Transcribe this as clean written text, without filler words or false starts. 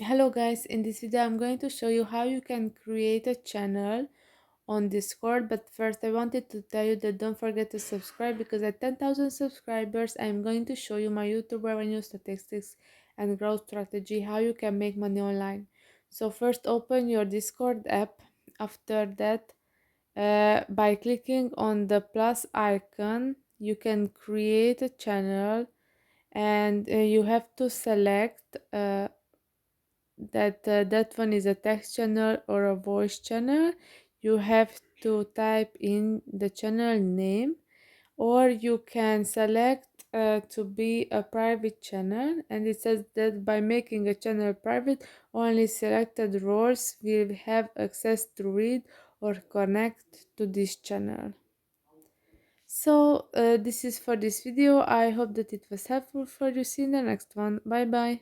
Hello guys, in this video I'm going to show you how you can create a channel on Discord, but first I wanted to tell you that don't forget to subscribe because at 10,000 subscribers I'm going to show you my YouTube revenue statistics and growth strategy, how you can make money online. So first open your Discord app. After that, by clicking on the plus icon you can create a channel, and you have to select that one is a text channel or a voice channel. You have to type in the channel name, or you can select to be a private channel, and it says that by making a channel private, only selected roles will have access to read or connect to this channel. So this is for this video. I hope that it was helpful for you. See you in the next one. Bye bye.